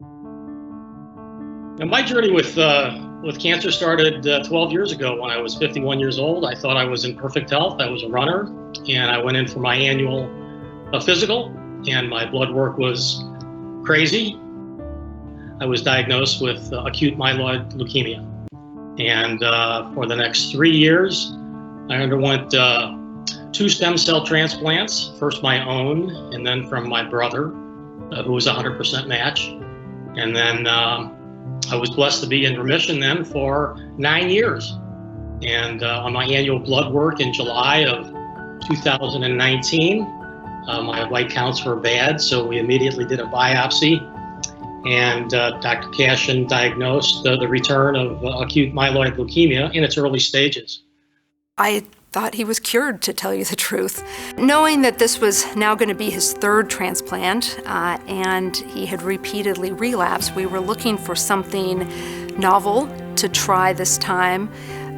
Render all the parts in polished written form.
Now, my journey with cancer started 12 years ago when I was 51 years old. I thought I was in perfect health. I was a runner, and I went in for my annual physical, and my blood work was crazy. I was diagnosed with acute myeloid leukemia, and for the next 3 years, I underwent 2 stem cell transplants, first my own, and then from my brother, who was 100% match. And then I was blessed to be in remission then for 9 years. And on my annual blood work in July of 2019, my white counts were bad, so we immediately did a biopsy. And Dr. Cashin diagnosed the return of acute myeloid leukemia in its early stages. I thought he was cured, to tell you the truth. Knowing that this was now going to be his 3rd transplant, and he had repeatedly relapsed, we were looking for something novel to try this time.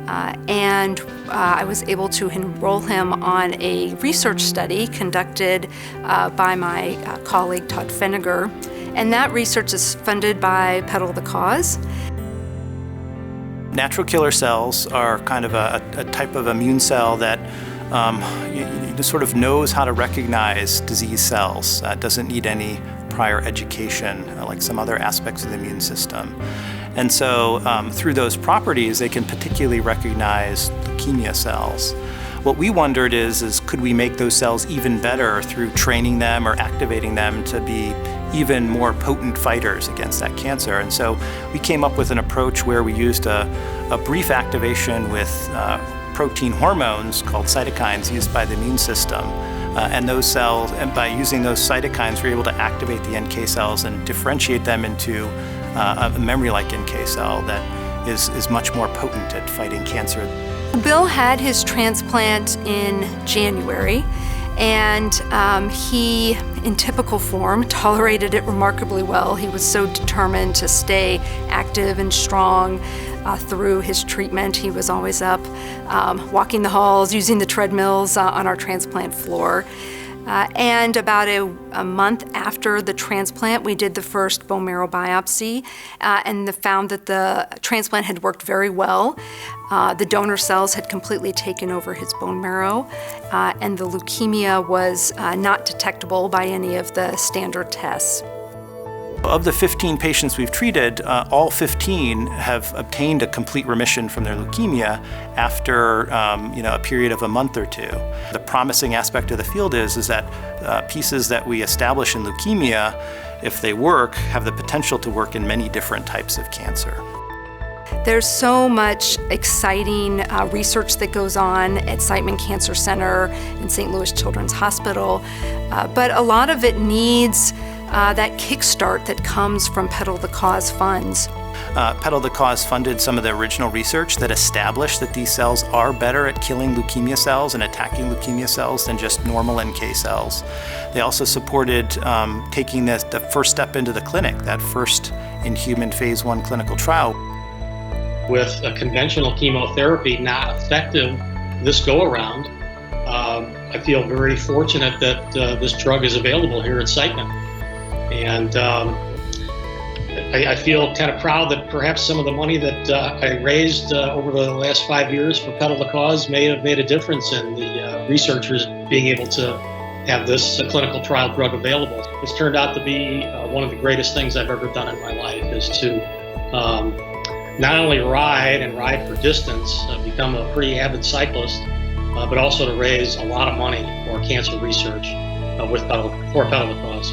I was able to enroll him on a research study conducted by my colleague Todd Feniger, and that research is funded by Petal the Cause. Natural killer cells are kind of a type of immune cell that sort of knows how to recognize disease cells. Doesn't need any prior education like some other aspects of the immune system. And so through those properties, they can particularly recognize leukemia cells. What we wondered is could we make those cells even better through training them or activating them to be even more potent fighters against that cancer. And so we came up with an approach where we used a brief activation with protein hormones called cytokines used by the immune system. And those cells, and by using those cytokines, we're able to activate the NK cells and differentiate them into a memory-like NK cell that is much more potent at fighting cancer. Bill had his transplant in January, and he, in typical form, tolerated it remarkably well. He was so determined to stay active and strong through his treatment. He was always up walking the halls, using the treadmills on our transplant floor. And about a month after the transplant, we did the first bone marrow biopsy and found that the transplant had worked very well. The donor cells had completely taken over his bone marrow, and the leukemia was not detectable by any of the standard tests. Of the 15 patients we've treated, all 15 have obtained a complete remission from their leukemia after a period of a month or 2. The promising aspect of the field is that pieces that we establish in leukemia, if they work, have the potential to work in many different types of cancer. There's so much exciting research that goes on at Siteman Cancer Center and St. Louis Children's Hospital, but a lot of it needs that kickstart that comes from Petal the Cause funds. Petal the Cause funded some of the original research that established that these cells are better at killing leukemia cells and attacking leukemia cells than just normal NK cells. They also supported taking the first step into the clinic, that first in-human phase 1 clinical trial. With a conventional chemotherapy not effective this go-around, I feel very fortunate that this drug is available here at Siteman. And I feel kind of proud that perhaps some of the money that I raised over the last 5 years for Petal the Cause may have made a difference in the researchers being able to have this clinical trial drug available. It's turned out to be one of the greatest things I've ever done in my life, is to not only ride for distance, become a pretty avid cyclist, but also to raise a lot of money for cancer research for Petal the Cause.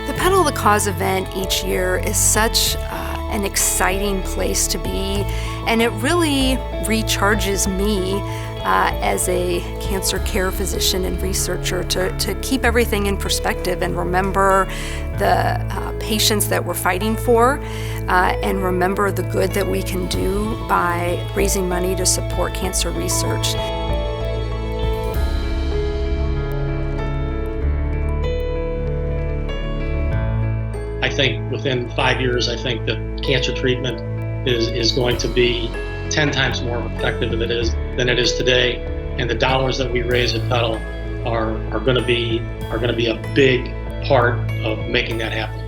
The Petal the Cause event each year is such an exciting place to be, and it really recharges me as a cancer care physician and researcher to keep everything in perspective and remember the patients that we're fighting for, and remember the good that we can do by raising money to support cancer research. I think within 5 years, I think that cancer treatment is going to be 10 times more effective than it is today, and the dollars that we raise at Petal are going to be a big part of making that happen.